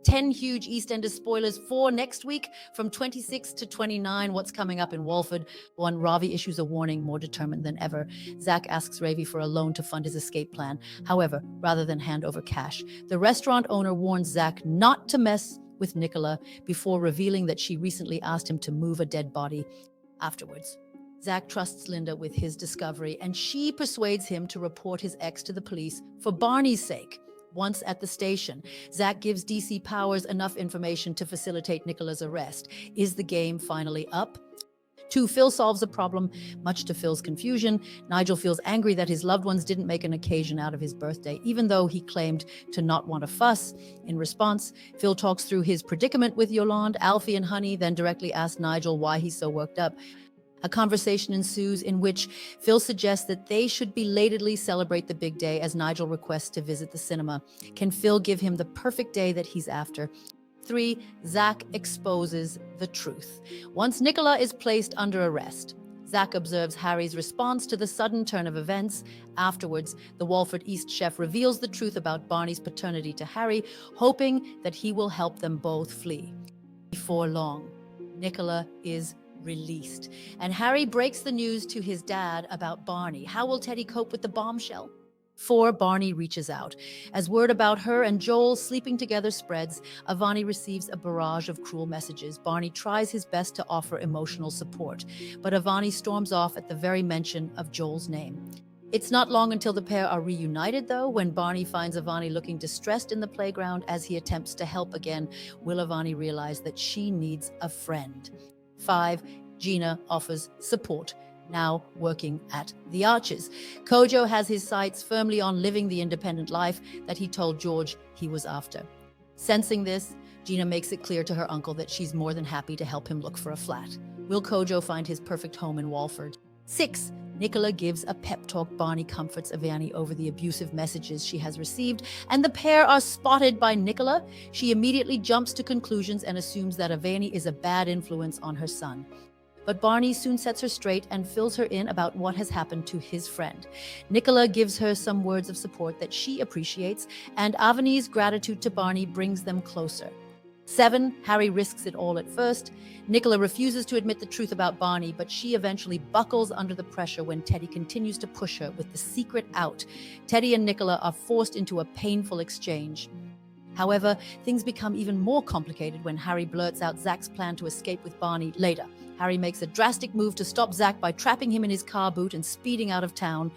10 huge EastEnders spoilers for next week from 26 to 29. What's coming up in Walford? 1. Ravi issues a warning, more determined than ever. Zack asks Ravi for a loan to fund his escape plan. However, rather than hand over cash, the restaurant owner warns Zack not to mess with Nicola before revealing that she recently asked him to move a dead body afterwards. Zack trusts Linda with his discovery, and she persuades him to report his ex to the police for Barney's sake. Once at the station, Zack gives DC Powers enough information to facilitate Nicola's arrest. Is the game finally up? 2. Phil solves a problem, much to Phil's confusion. Nigel feels angry that his loved ones didn't make an occasion out of his birthday, even though he claimed to not want a fuss. In response, Phil talks through his predicament with Yolande, Alfie, and Honey, then directly asks Nigel why he's so worked up. A conversation ensues in which Phil suggests that they should belatedly celebrate the big day as Nigel requests to visit the cinema. Can Phil give him the perfect day that he's after? 3. Zack exposes the truth. Once Nicola is placed under arrest, Zack observes Harry's response to the sudden turn of events. Afterwards, the Walford East chef reveals the truth about Barney's paternity to Harry, hoping that he will help them both flee. Before long, Nicola is released, and Harry breaks the news to his dad about Barney. How will Teddy cope with the bombshell? 4. Barney reaches out. As word about her and Joel sleeping together spreads, Avani receives a barrage of cruel messages. Barney tries his best to offer emotional support, but Avani storms off at the very mention of Joel's name. It's not long until the pair are reunited, though, when Barney finds Avani looking distressed in the playground as he attempts to help again. Will Avani realize that she needs a friend? 5. Gina offers support, now working at the Arches. Kojo has his sights firmly on living the independent life that he told George he was after. Sensing this, Gina makes it clear to her uncle that she's more than happy to help him look for a flat. Will Kojo find his perfect home in Walford? 6. Nicola gives a pep talk. Barney comforts Avani over the abusive messages she has received, and the pair are spotted by Nicola. She immediately jumps to conclusions and assumes that Avani is a bad influence on her son. But Barney soon sets her straight and fills her in about what has happened to his friend. Nicola gives her some words of support that she appreciates, and Avani's gratitude to Barney brings them closer. 7. Harry risks it all at first. Nicola refuses to admit the truth about Barney, but she eventually buckles under the pressure when Teddy continues to push her with the secret out. Teddy and Nicola are forced into a painful exchange. However, things become even more complicated when Harry blurts out Zack's plan to escape with Barney later. Harry makes a drastic move to stop Zack by trapping him in his car boot and speeding out of town.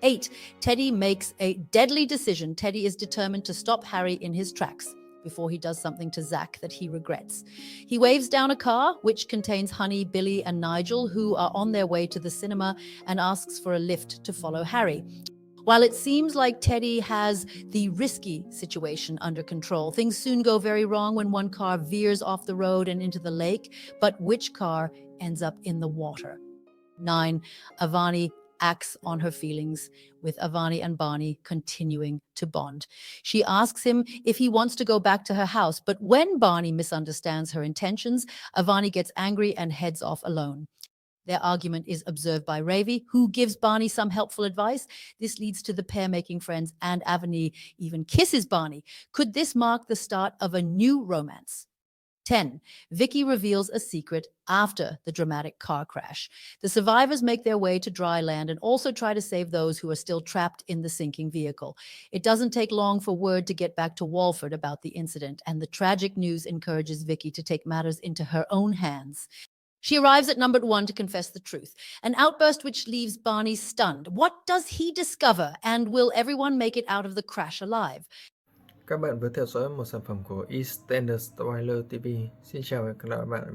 8. Teddy makes a deadly decision. Teddy is determined to stop Harry in his tracks before he does something to Zack that he regrets. He waves down a car, which contains Honey, Billy, and Nigel, who are on their way to the cinema, and asks for a lift to follow Harry. While it seems like Teddy has the risky situation under control, things soon go very wrong when one car veers off the road and into the lake, but which car ends up in the water? 9. Avani acts on her feelings, with Avani and Barney continuing to bond. She asks him if he wants to go back to her house, but when Barney misunderstands her intentions, Avani gets angry and heads off alone. Their argument is observed by Ravi, who gives Barney some helpful advice. This leads to the pair making friends, and Avani even kisses Barney. Could this mark the start of a new romance? 10. Vicky reveals a secret after the dramatic car crash. The survivors make their way to dry land and also try to save those who are still trapped in the sinking vehicle. It doesn't take long for word to get back to Walford about the incident, and the tragic news encourages Vicky to take matters into her own hands. She arrives at number 1 to confess the truth, an outburst which leaves Barney stunned. What does he discover, and will everyone make it out of the crash alive? Các bạn vừa theo dõi một sản phẩm của EastEnders Spoiler TV. Xin chào và hẹn gặp lại các bạn